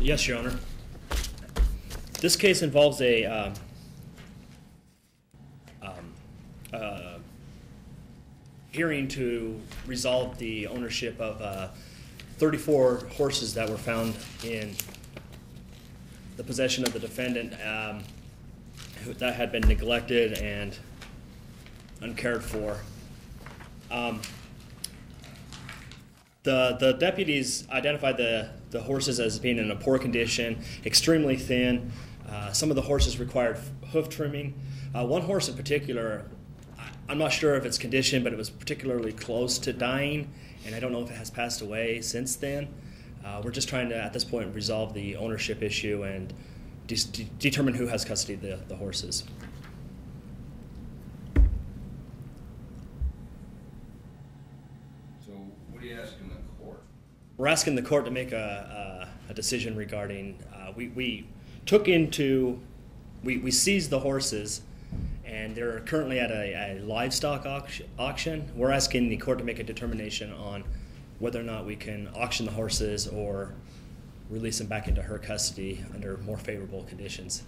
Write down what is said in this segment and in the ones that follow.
Yes, Your Honor. This case involves a hearing to resolve the ownership of 34 horses that were found in the possession of the defendant that had been neglected and uncared for. The deputies identified the horses as being in a poor condition, extremely thin. Some of the horses required hoof trimming. One horse in particular, I'm not sure of its condition, but it was particularly close to dying, and I don't know if it has passed away since then. We're just trying to, at this point, resolve the ownership issue and determine who has custody of the horses. So what are you asking the court? We're asking the court to make a decision regarding, we seized the horses, and they're currently at a livestock auction. We're asking the court to make a determination on whether or not we can auction the horses or release them back into her custody under more favorable conditions.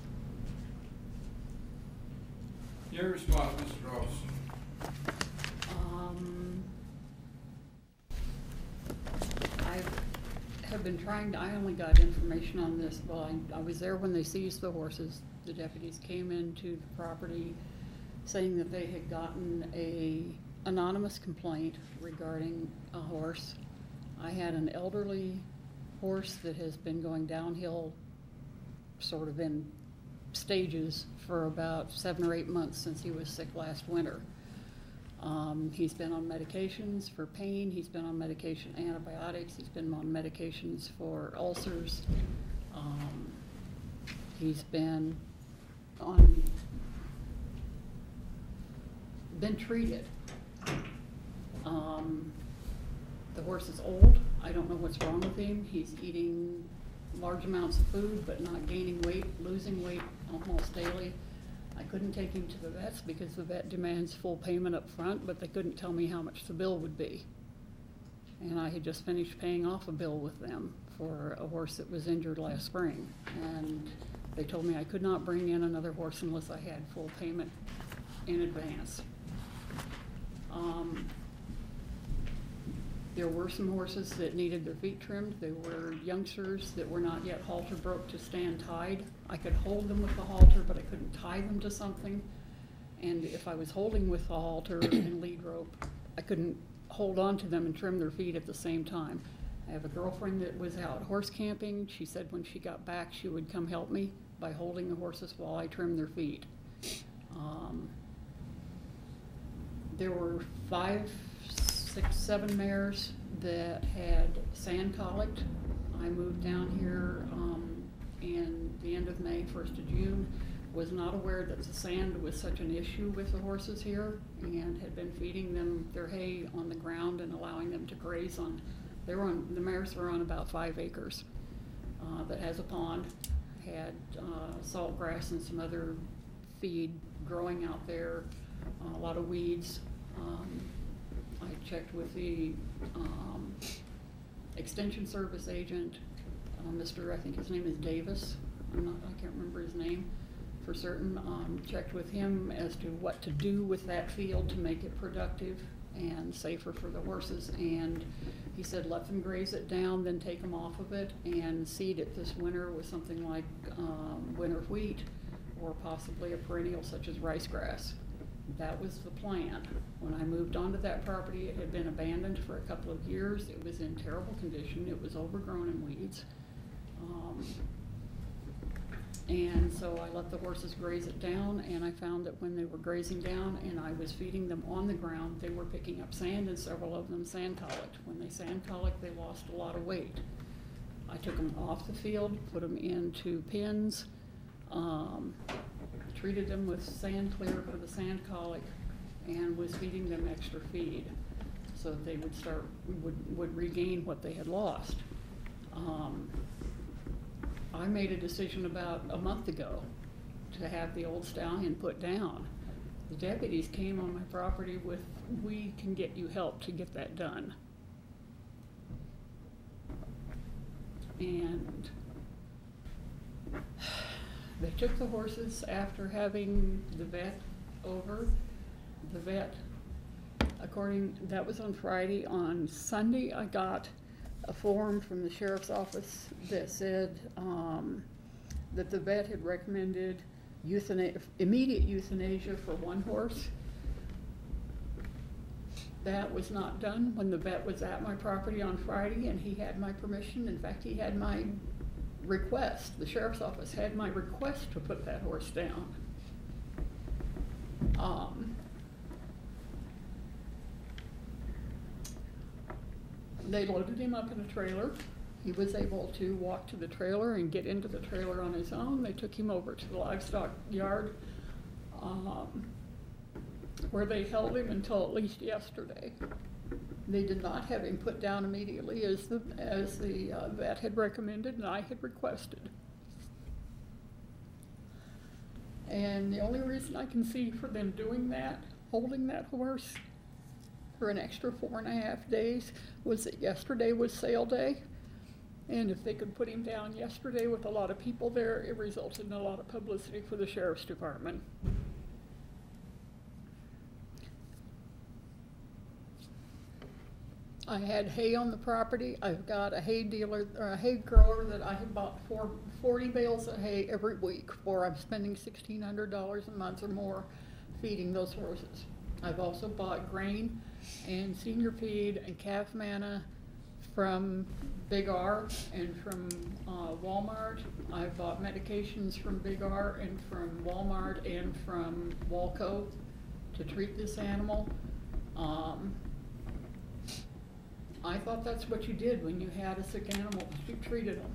Your response, Mr. Robertson. I have been trying to, I only got information on this, well, I was there when they seized the horses. The deputies came into the property saying that they had gotten a anonymous complaint regarding a horse. I had an elderly horse that has been going downhill sort of in stages for about 7 or 8 months since he was sick last winter. He's been on medications for pain, he's been on medication, antibiotics, he's been on medications for ulcers. He's been treated. The horse is old. I don't know what's wrong with him. He's eating large amounts of food but not gaining weight, losing weight almost daily. I couldn't take him to the vets because the vet demands full payment up front, but they couldn't tell me how much the bill would be. And I had just finished paying off a bill with them for a horse that was injured last spring. And they told me I could not bring in another horse unless I had full payment in advance. There were some horses that needed their feet trimmed. They were youngsters that were not yet halter broke to stand tied. I could hold them with the halter, but I couldn't tie them to something. And if I was holding with the halter and lead rope, I couldn't hold on to them and trim their feet at the same time. I have a girlfriend that was out horse camping. She said when she got back, she would come help me by holding the horses while I trimmed their feet. There were 5, 6, 7 mares that had sand colicked. I moved down here in the end of May, 1st of June. Was not aware that the sand was such an issue with the horses here, and had been feeding them their hay on the ground and allowing them to graze on. The mares were on about 5 acres that has a pond, had salt grass and some other feed growing out there, a lot of weeds. I checked with the extension service agent, Mr. I think his name is Davis. I can't remember his name for certain. Checked with him as to what to do with that field to make it productive and safer for the horses, and he said let them graze it down, then take them off of it and seed it this winter with something like winter wheat or possibly a perennial such as rice grass. That was the plan. When I moved onto that property, it had been abandoned for a couple of years. It was in terrible condition. It was overgrown in weeds. And so I let the horses graze it down, and I found that when they were grazing down and I was feeding them on the ground, they were picking up sand, and several of them sand colicked. When they sand colicked, they lost a lot of weight. I took them off the field, put them into pens, treated them with sand clear for the sand colic, and was feeding them extra feed so that they would regain what they had lost. I made a decision about a month ago to have the old stallion put down. The deputies came on my property with, we can get you help to get that done. And They took the horses after having the vet over. The vet, that was on Friday. On Sunday, I got a form from the sheriff's office that said that the vet had recommended immediate euthanasia for one horse. That was not done when the vet was at my property on Friday, and he had my permission. In fact, he had my request. The sheriff's office had my request to put that horse down. They loaded him up in a trailer. He was able to walk to the trailer and get into the trailer on his own. They took him over to the livestock yard, where they held him until at least yesterday. They did not have him put down immediately as the vet had recommended and I had requested. And the only reason I can see for them doing that, holding that horse for an extra 4.5 days, was that yesterday was sale day. And if they could put him down yesterday with a lot of people there, it resulted in a lot of publicity for the sheriff's department. I had hay on the property. I've got a hay dealer, or a hay grower that I have bought 40 bales of hay every week for. I'm spending $1,600 a month or more feeding those horses. I've also bought grain and senior feed and calf manna from Big R and from Walmart. I've bought medications from Big R and from Walmart and from Walco to treat this animal. I thought that's what you did when you had a sick animal, you treated him.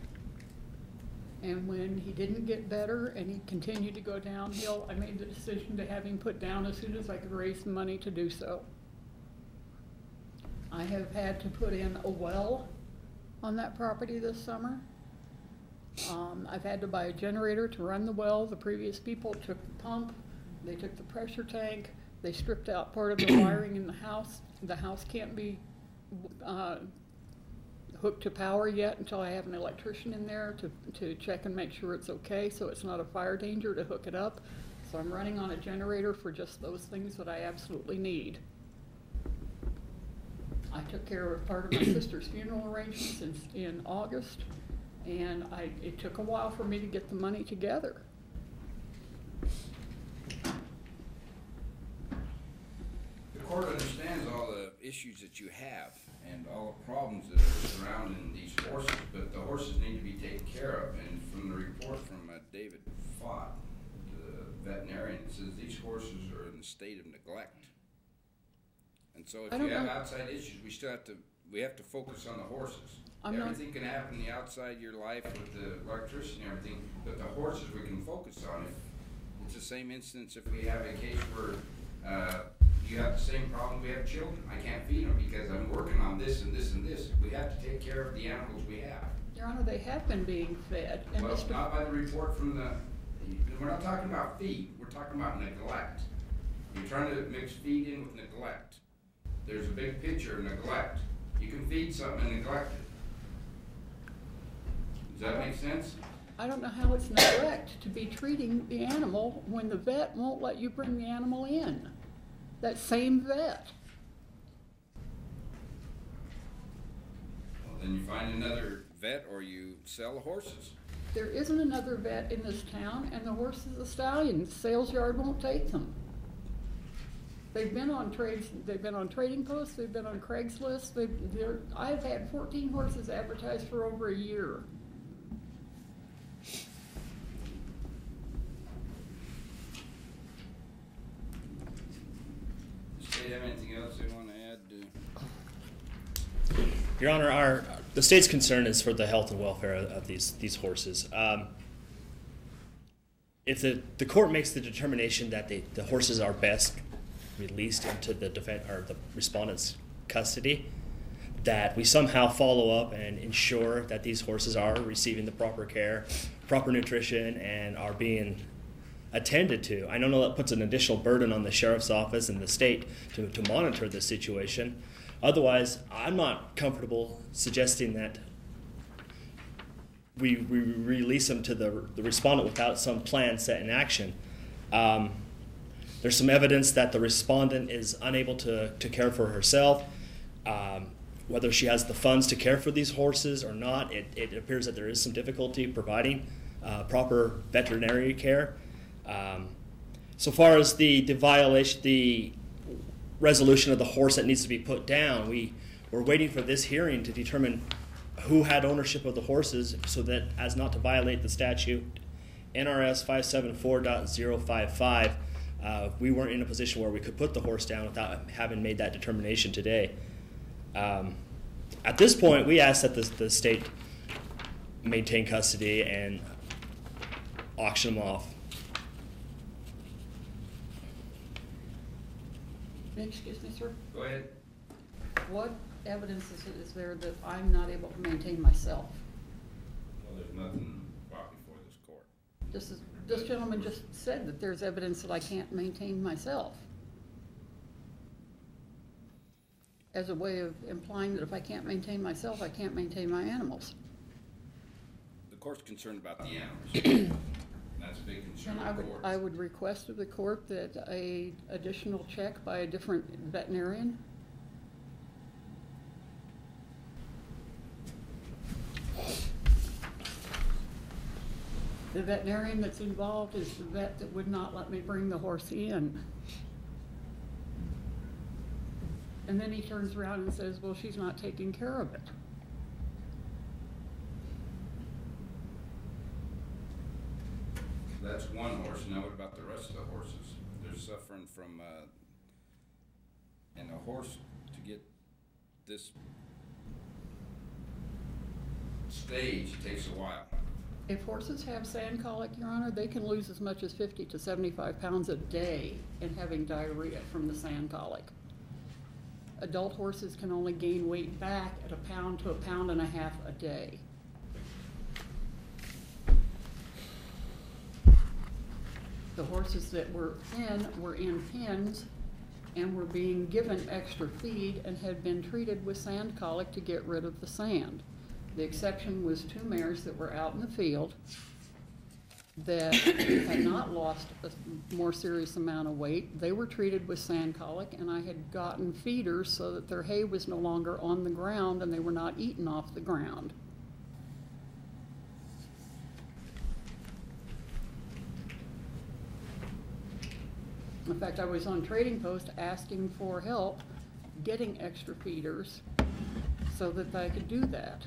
And when he didn't get better and he continued to go downhill, I made the decision to have him put down as soon as I could raise the money to do so. I have had to put in a well on that property this summer. I've had to buy a generator to run the well. The previous people took the pump, they took the pressure tank, they stripped out part of the wiring in the house. The house can't be hooked to power yet until I have an electrician in there to check and make sure it's okay, so it's not a fire danger to hook it up. So I'm running on a generator for just those things that I absolutely need. I took care of part of my sister's funeral arrangements in August, and it took a while for me to get the money together. The court understands all the issues that you have and all the problems that are surrounding these horses, but the horses need to be taken care of. And from the report from David Fott, the veterinarian, it says these horses are in a state of neglect. And so if you have outside issues, we have to focus on the horses. Everything can happen in the outside of your life with the electricity and everything, but the horses we can focus on. If it's the same instance if we have a case where you have the same problem, we have children. I can't feed them because I'm working on this and this and this. We have to take care of the animals we have. Your Honor, they have been being fed. And well, not by the report from we're not talking about feed, we're talking about neglect. You're trying to mix feed in with neglect. There's a big picture of neglect. You can feed something and neglect it. Does that make sense? I don't know how it's neglect to be treating the animal when the vet won't let you bring the animal in. That same vet. Well, then you find another vet or you sell the horses. There isn't another vet in this town, and the horse is a stallion. The sales yard won't take them. They've been on trading posts, they've been on Craigslist. I've had 14 horses advertised for over a year. Does the state have anything else they want to add? Your Honor, the state's concern is for the health and welfare of these horses. If the court makes the determination that the horses are best released into the respondent's custody, that we somehow follow up and ensure that these horses are receiving the proper care, proper nutrition, and are being attended to. I know that puts an additional burden on the sheriff's office and the state to monitor this situation. Otherwise, I'm not comfortable suggesting that we release them to the respondent without some plan set in action. There's some evidence that the respondent is unable to care for herself. Whether she has the funds to care for these horses or not, it appears that there is some difficulty providing proper veterinary care. So far as the violation, the resolution of the horse that needs to be put down, we're waiting for this hearing to determine who had ownership of the horses so that as not to violate the statute NRS 574.055. We weren't in a position where we could put the horse down without having made that determination today. At this point, we ask that the state maintain custody and auction them off. Excuse me, sir. Go ahead. What evidence is there that I'm not able to maintain myself? Well, there's nothing brought before this court. This gentleman just said that there's evidence that I can't maintain myself, as a way of implying that if I can't maintain myself, I can't maintain my animals. The court's concerned about the animals. That's a big concern And of the court. I would request of the court that a additional check by a different veterinarian. The veterinarian that's involved is the vet that would not let me bring the horse in. And then he turns around and says, well, she's not taking care of it. That's one horse. Now what about the rest of the horses? They're suffering from, and a horse to get this stage takes a while. If horses have sand colic, Your Honor, they can lose as much as 50 to 75 pounds a day in having diarrhea from the sand colic. Adult horses can only gain weight back at 1 pound to 1.5 pounds a day. The horses that were thin were in pens and were being given extra feed and had been treated with sand colic to get rid of the sand. The exception was 2 mares that were out in the field that had not lost a more serious amount of weight. They were treated with sand colic, and I had gotten feeders so that their hay was no longer on the ground and they were not eaten off the ground. In fact, I was on Trading Post asking for help getting extra feeders so that I could do that.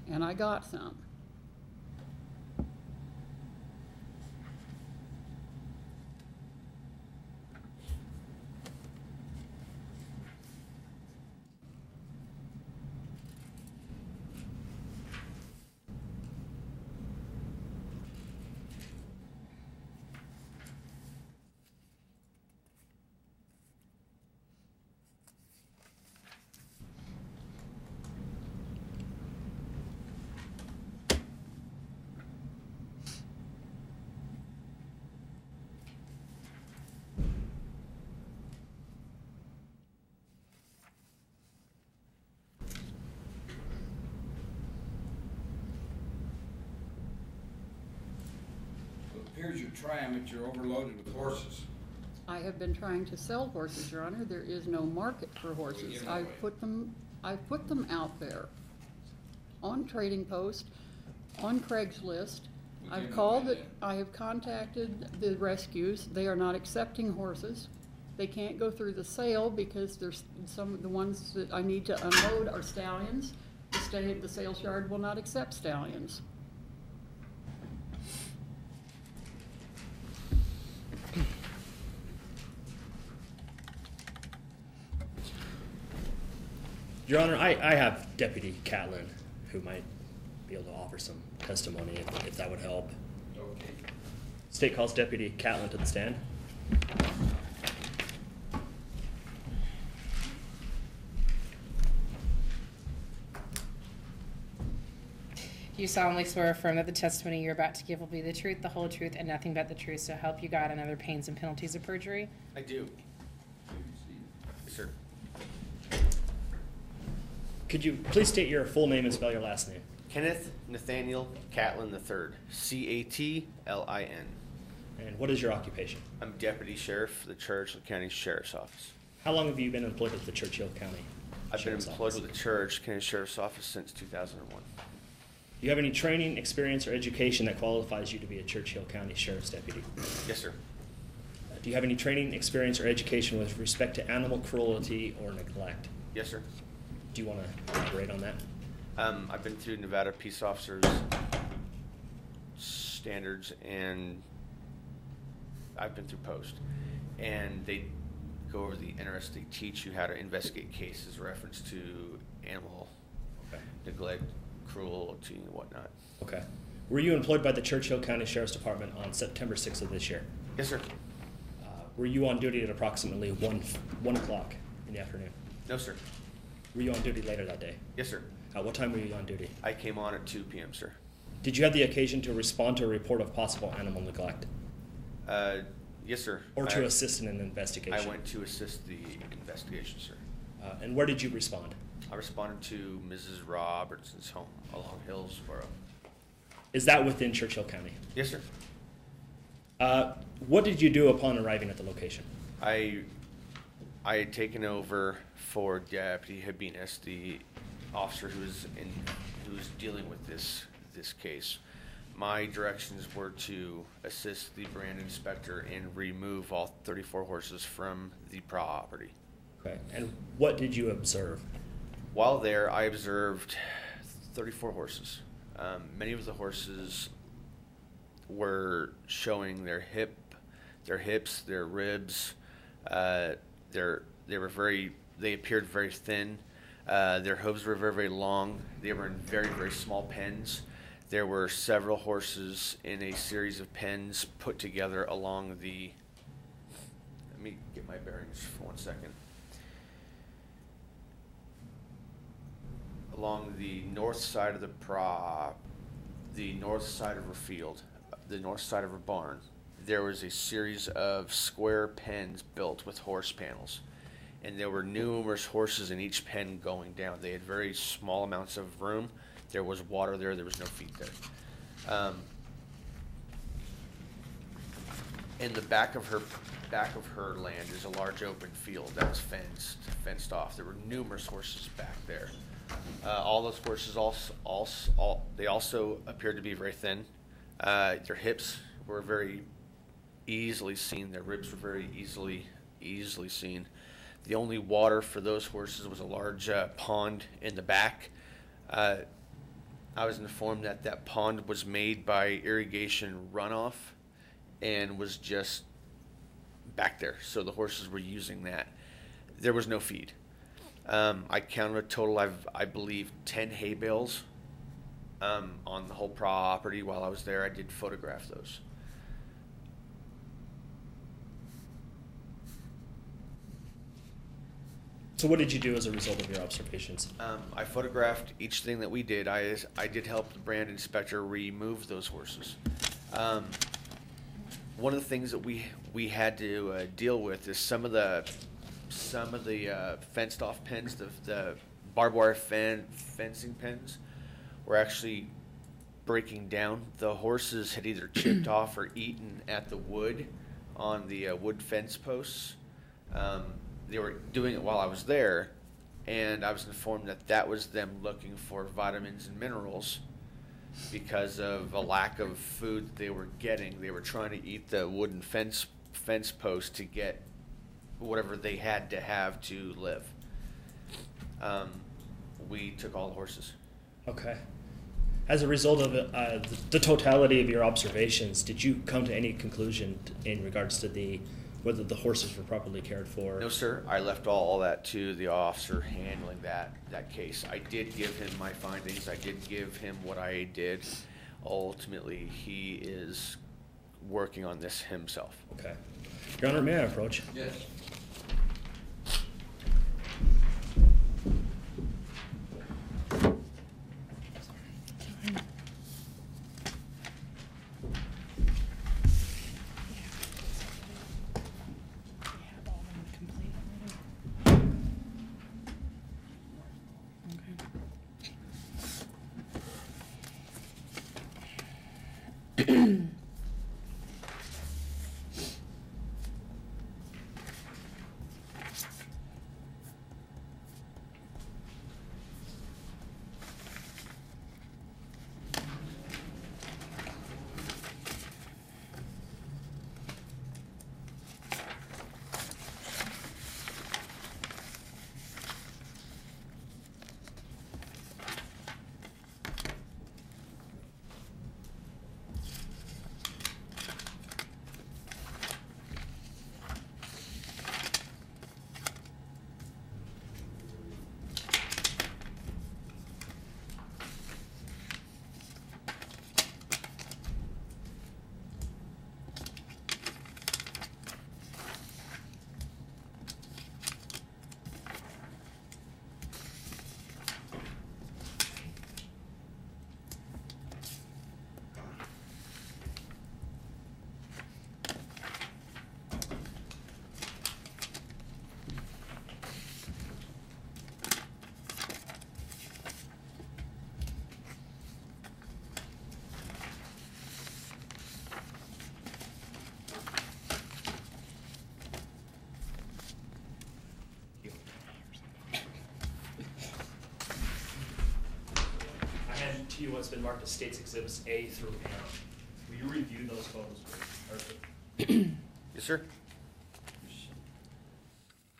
And I got some. It appears you're trying, but you're overloaded with horses. I have been trying to sell horses, Your Honor. There is no market for horses. I've put them out there on Trading Post, on Craigslist. I've called it. I have contacted the rescues. They are not accepting horses. They can't go through the sale because there's some of the ones that I need to unload are stallions. The sales yard will not accept stallions. Your Honor, I have Deputy Catlin who might be able to offer some testimony if that would help. Okay. State calls Deputy Catlin to the stand. You solemnly swear or affirm that the testimony you're about to give will be the truth, the whole truth, and nothing but the truth, so help you God, and other pains and penalties of perjury? I do. Yes, sir. Could you please state your full name and spell your last name? Kenneth Nathaniel Catlin III, Catlin. And what is your occupation? I'm Deputy Sheriff for the Churchill County Sheriff's Office. How long have you been employed with the Churchill County I've been Sheriff's employed Office? with the Churchill County Sheriff's Office since 2001. Do you have any training, experience, or education that qualifies you to be a Churchill County Sheriff's Deputy? Yes, sir. Do you have any training, experience, or education with respect to animal cruelty or neglect? Yes, sir. Do you want to elaborate on that? I've been through Nevada Peace Officers standards, and I've been through post. And they go over the interesting, they teach you how to investigate cases reference to animal neglect, cruelty, and whatnot. Okay. Were you employed by the Churchill County Sheriff's Department on September 6th of this year? Yes, sir. Were you on duty at approximately 1 o'clock in the afternoon? No, sir. Were you on duty later that day? Yes, sir. What time were you on duty? I came on at 2 p.m., sir. Did you have the occasion to respond to a report of possible animal neglect? Yes, sir. Or to assist in an investigation? I went to assist the investigation, sir. And where did you respond? I responded to Mrs. Robertson's home along Hillsborough. Is that within Churchill County? Yes, sir. What did you do upon arriving at the location? I had taken over for Deputy Habinas, the officer who was dealing with this case. My directions were to assist the brand inspector and remove all 34 horses from the property. Okay. And what did you observe? While there, I observed 34 horses. Many of the horses were showing their hips, their ribs. They appeared very thin. Their hooves were very, very long. They were in very, very small pens. There were several horses in a series of pens put together along the. Let me get my bearings for 1 second. Along the north side of the north side of her field, the north side of her barn, there was a series of square pens built with horse panels. And there were numerous horses in each pen going down. They had very small amounts of room. There was water there. There was no feed there. In the back of her land is a large open field that was fenced off. There were numerous horses back there. All those horses they also appeared to be very thin. Their hips were very easily seen. Their ribs were very easily seen. The only water for those horses was a large pond in the back. I was informed that pond was made by irrigation runoff and was just back there. So the horses were using that. There was no feed. I counted a total of, I believe, 10 hay bales on the whole property while I was there. I did photograph those. So what did you do as a result of your observations? I photographed each thing that we did. I did help the brand inspector remove those horses. One of the things that we had to deal with is some of the fenced off pens, the barbed wire fencing pens, were actually breaking down. The horses had either chipped off or eaten at the wood on the wood fence posts. They were doing it while I was there, and I was informed that was them looking for vitamins and minerals because of a lack of food they were getting. They were trying to eat the wooden fence post to get whatever they had to have to live. We took all the horses. Okay. As a result of the totality of your observations, did you come to any conclusion in regards to whether the horses were properly cared for? No, sir. I left all that to the officer handling that case. I did give him my findings. I did give him what I did. Ultimately, he is working on this himself. Okay. Your Honor, may I approach? Yes. to you what's been marked as States Exhibits A through M. Will you review those photos, please? Yes, sir.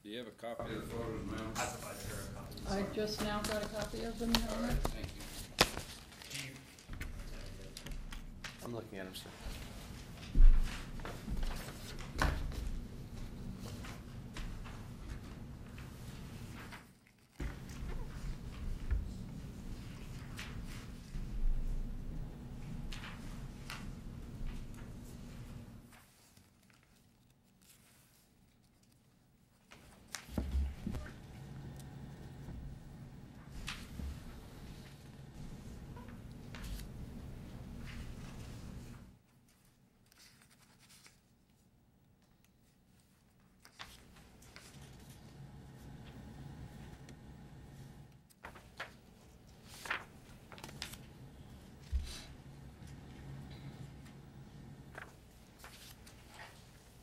Do you have a copy of the photos, ma'am? I provided her a copy. I just now got a copy of them. All right, thank you. Do you? I'm looking at him, sir.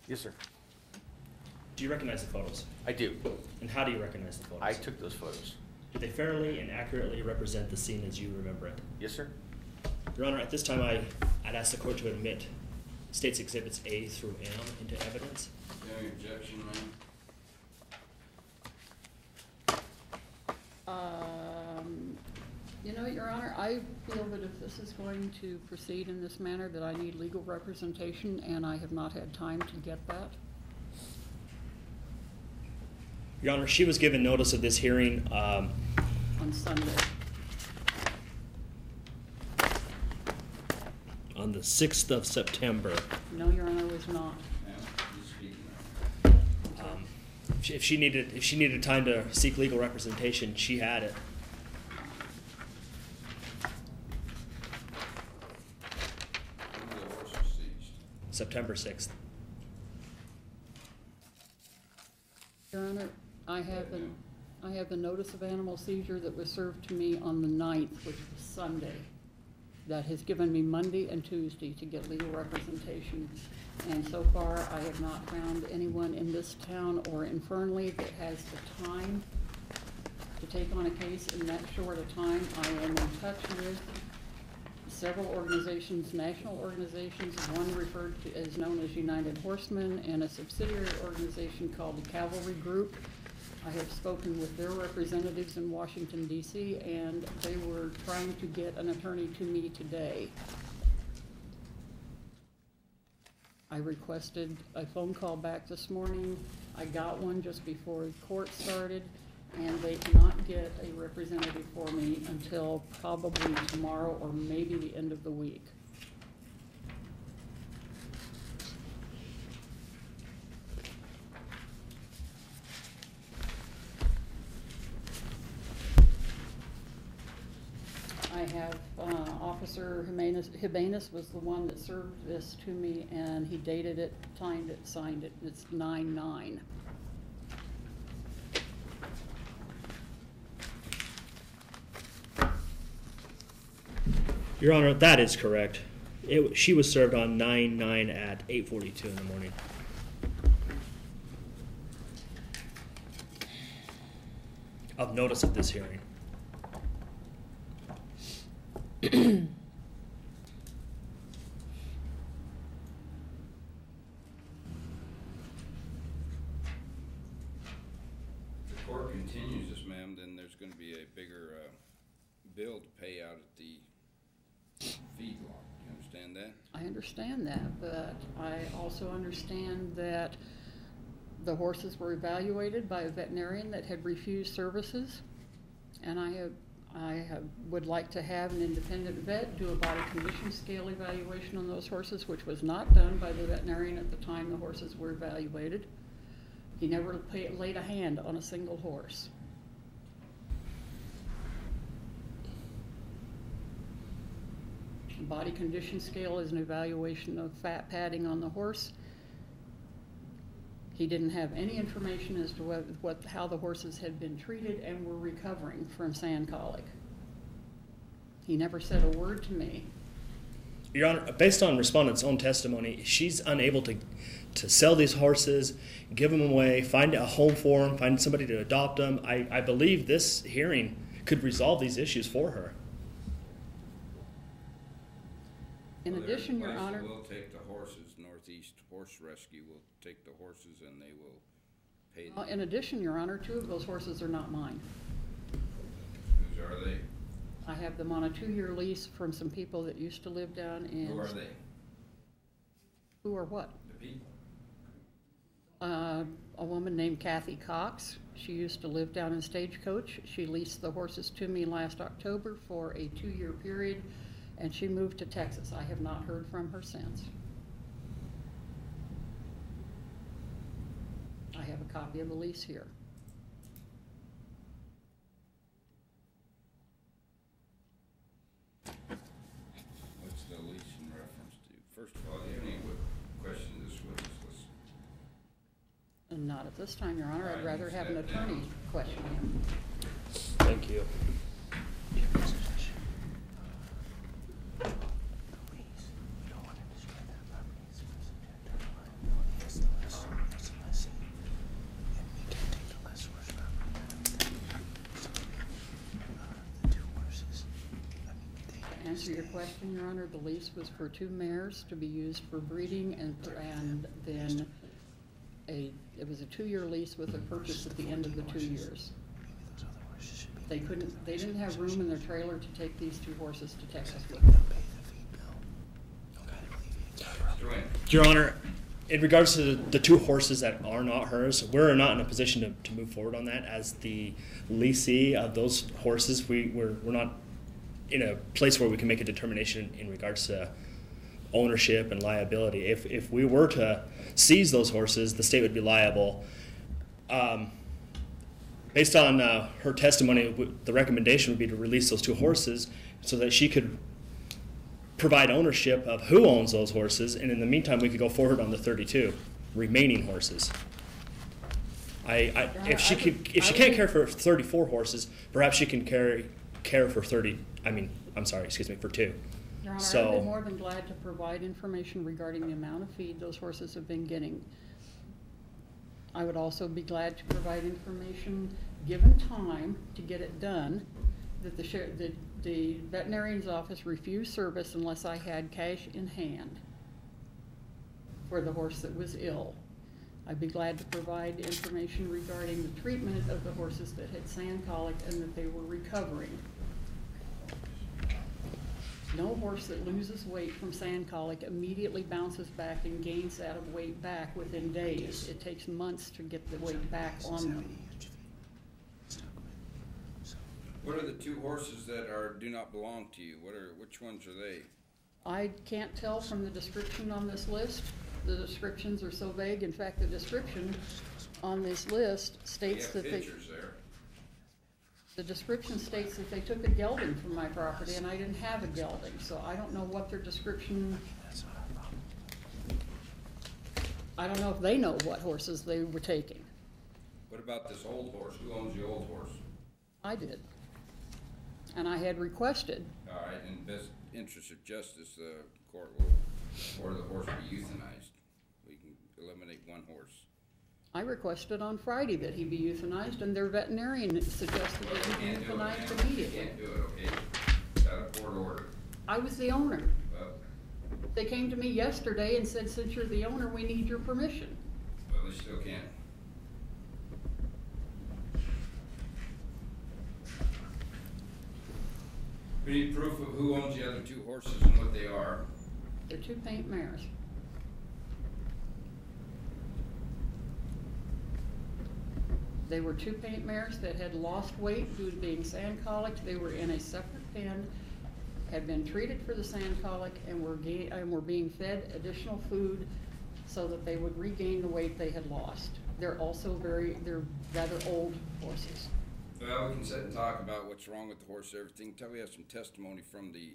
Yes, sir. Do you recognize the photos? I do. And how do you recognize the photos? I took those photos. Do they fairly and accurately represent the scene as you remember it? Yes, sir. Your Honor, at this time I'd ask the court to admit States Exhibits A through M into evidence. Any objection, ma'am? You know, Your Honor, I feel that if this is going to proceed in this manner, that I need legal representation, and I have not had time to get that. Your Honor, she was given notice of this hearing On Sunday. on the 6th of September. No, Your Honor, was not. Ma'am, you speaking now. If she needed time to seek legal representation, she had it. When were the horses seized? September 6th. Your Honor, I have the notice of animal seizure that was served to me on the 9th, which was Sunday. That has given me Monday and Tuesday to get legal representation. And so far, I have not found anyone in this town or in Fernley that has the time to take on a case in that short a time. I am in touch with several organizations, national organizations, one referred to as known as United Horsemen, and a subsidiary organization called the Cavalry Group. I have spoken with their representatives in Washington, D.C., and they were trying to get an attorney to me today. I requested a phone call back this morning. I got one just before court started, and they cannot get a representative for me until probably tomorrow or maybe the end of the week. I have Officer Jimenez was the one that served this to me, and he dated it, signed it. It's 9/9. Your Honor, that is correct. She was served on 9/9 at 8:42 in the morning. Of notice of this hearing. If the court continues this, ma'am, then there's gonna be a bigger, bill to pay out at the feedlot. You understand that? I understand that, but I also understand that the horses were evaluated by a veterinarian that had refused services, and I would like to have an independent vet do a body condition scale evaluation on those horses, which was not done by the veterinarian at the time the horses were evaluated. He never laid a hand on a single horse. The body condition scale is an evaluation of fat padding on the horse. He didn't have any information as to how the horses had been treated and were recovering from sand colic. He never said a word to me. Your Honor, based on respondent's own testimony, she's unable to sell these horses, give them away, find a home for them, find somebody to adopt them. I believe this hearing could resolve these issues for her. In Well, there's addition, a Your place that Honor, will take the horses, Northeast Horse Rescue will take the horses and they will pay them. in addition, Your Honor, 2 of those horses are not mine. Whose are they? I have them on a 2-year lease from some people that used to live down in. Who are they? Who or what? The people? A woman named Kathy Cox. She used to live down in Stagecoach. She leased the horses to me last October for a 2-year period, and she moved to Texas. I have not heard from her since. I have a copy of the lease here. What's the lease in reference to? First of all, do you have any question of this witness list? And not at this time, Your Honor. I'd Alright, rather have an step down. attorney question him. Thank you. To answer your question, Your Honor, the lease was for 2 mares to be used for breeding, and then it was a 2-year lease with a purchase at the end of the 2 years. They didn't have room in their trailer to take these 2 horses to Texas with them. Your Honor, in regards to the 2 horses that are not hers, we're not in a position to move forward on that. As the leasee of those horses, we're not in a place where we can make a determination in regards to ownership and liability. If we were to seize those horses, the state would be liable. Based on her testimony, the recommendation would be to release those 2 horses so that she could provide ownership of who owns those horses, and in the meantime, we could go forward on the 32 remaining horses. If she can't care for 34 horses, perhaps she can care for 2. Your Honor, So- I'd be more than glad to provide information regarding the amount of feed those horses have been getting. I would also be glad to provide information, given time to get it done, that the veterinarian's office refused service unless I had cash in hand for the horse that was ill. I'd be glad to provide information regarding the treatment of the horses that had sand colic and that they were recovering. No horse that loses weight from sand colic immediately bounces back and gains that of weight back within days. It takes months to get the weight back on them. What are the 2 horses that do not belong to you? Which ones are they? I can't tell from the description on this list. The descriptions are so vague. In fact, the description on this list You states have that pictures there. the description states that they took a gelding from my property and I didn't have a gelding, so I don't know what their description. I don't know if they know what horses they were taking. What about this old horse? Who owns the old horse? I did. And I had requested. All right, in best interest of justice, the court will order the horse be euthanized. We can eliminate 1 horse. I requested on Friday that he be euthanized, and their veterinarian suggested that he be Can't do it, euthanized ma'am. immediately. Can't do it, okay? Got a court order. I was the owner. Well, They came to me yesterday and said, since you're the owner, we need your permission. they still can't. We need proof of who owns the other 2 horses and what they are. They're 2 paint mares. They were 2 paint mares that had lost weight due to being sand colic. They were in a separate pen, had been treated for the sand colic, and were being fed additional food so that they would regain the weight they had lost. They're also they're rather old horses. Well, we can sit and talk about what's wrong with the horse, everything, until we have some testimony from the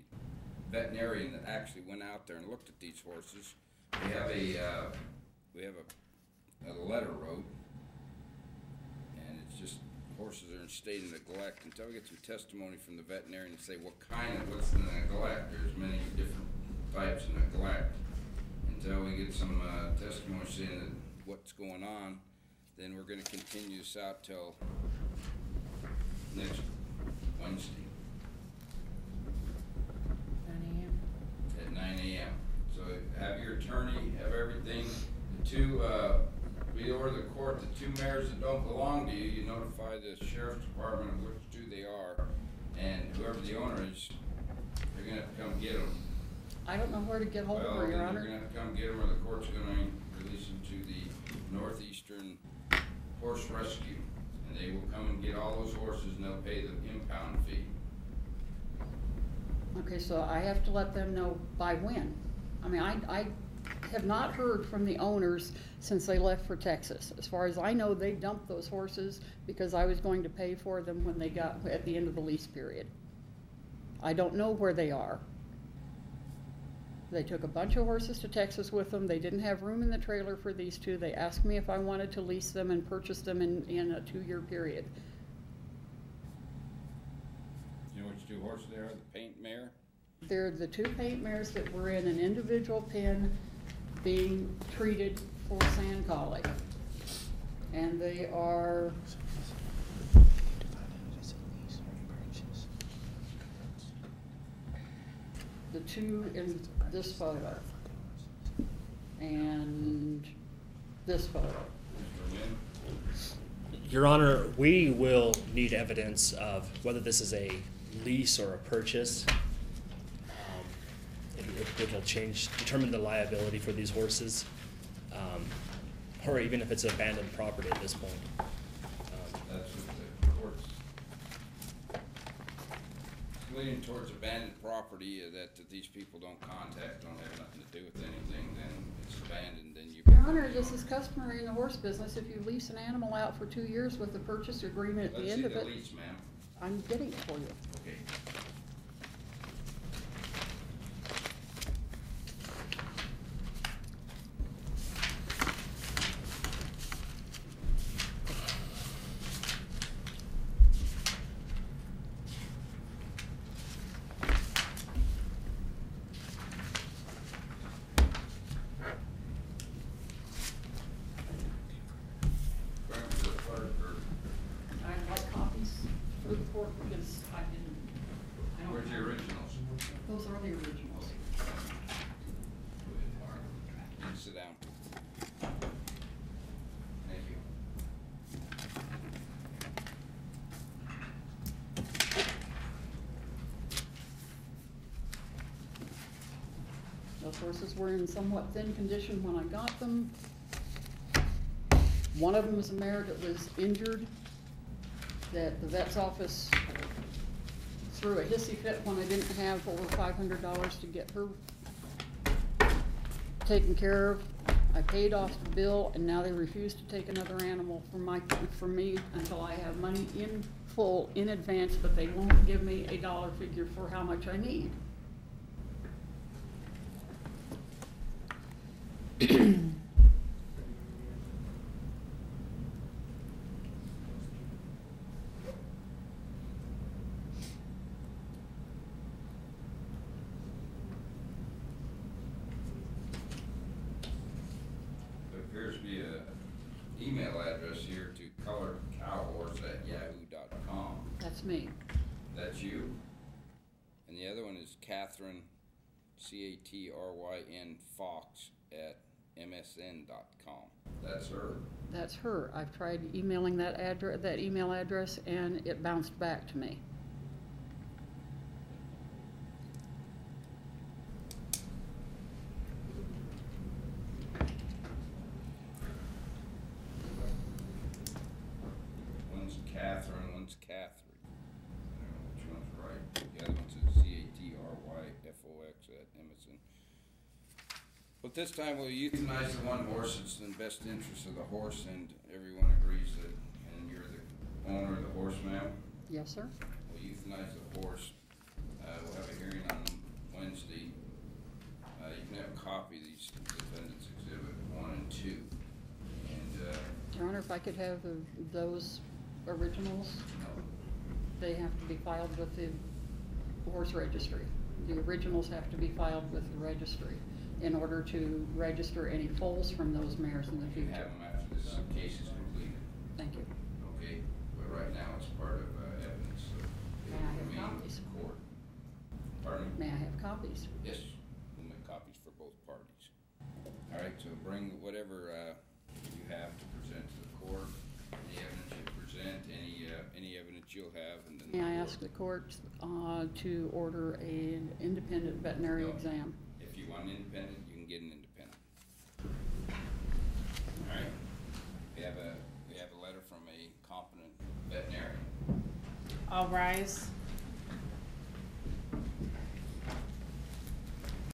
veterinarian that actually went out there and looked at these horses. We have a letter wrote, and it's just horses are in state of neglect. Until we get some testimony from the veterinarian and say what's the neglect, there's many different types of neglect. Until we get some testimony saying that what's going on, then we're going to continue this out till next Wednesday 9 a.m. at 9 a.m. whoever the owner is, they're gonna have to come get them. I don't know where to get hold of Well, her, then Your they're Honor. gonna have to come get them, or the court's gonna release them to the Northeastern Horse Rescue. And they will come and get all those horses, and they'll pay the impound fee. Okay, so I have to let them know by when? I mean, I have not heard from the owners since they left for Texas. As far as I know, they dumped those horses because I was going to pay for them when they got at the end of the lease period. I don't know where they are. They took a bunch of horses to Texas with them. They didn't have room in the trailer for these two. They asked me if I wanted to lease them and purchase them in a 2-year period. You know which two horses they are? The paint mare? They're the 2 paint mares that were in an individual pen being treated for sand colic. And they are the 2 in this photo and this photo. Mr. Wynn? Your Honor, we will need evidence of whether this is a lease or a purchase. It will determine the liability for these horses, or even if it's abandoned property at this point. That's what the court's leaning towards abandoned property that these people don't contact, don't have nothing to do with anything, then it's abandoned, then you. Your Honor, this is customary in the horse business. If you lease an animal out for 2 years with a purchase agreement at the end of Let's it. see the lease, ma'am. I'm getting it for you. Okay. Grant for the clerk, or I'd like copies for the court because I didn't. I don't where's the have- originals? Those are the originals. All right. You can sit down. Thank you. Those horses were in somewhat thin condition when I got them. One of them was a mare that was injured, that the vet's office threw a hissy fit when I didn't have over $500 to get her taken care of. I paid off the bill, and now they refuse to take another animal from me until I have money in full in advance, but they won't give me a dollar figure for how much I need. There appears to be a email address here to coloredcowhorse@yahoo.com. That's me. That's you. And the other one is Catherine, Catryn Fox @msn.com. That's her. That's her. I've tried emailing that email address, and it bounced back to me. One's Catherine, one's Catherine. I don't know which one's right. The other one says CATRYFOX @MSN. But this time we'll euthanize the one horse that's in the best interest of the horse, and everyone agrees that, and you're the owner of the horse, ma'am. Yes, sir? We'll euthanize the horse. We'll have a hearing on Wednesday. You can have a copy of these defendants exhibit 1 and 2. And, Your Honor, if I could have those originals, they have to be filed with the horse registry. The originals have to be filed with the registry in order to register any foals from those mares in the you can future. have them after this case is completed. Thank you. Okay, but right now it's part of evidence, so May I have copies? court. Pardon me? May I have copies? Yes, we'll make copies for both parties. All right, so bring whatever you have to present to the court, any evidence you present, any evidence you'll have, and then. May I ask the court to order an independent veterinary No. exam. If you want an independent, you can get an independent. All right. We have a letter from a competent veterinarian. All rise.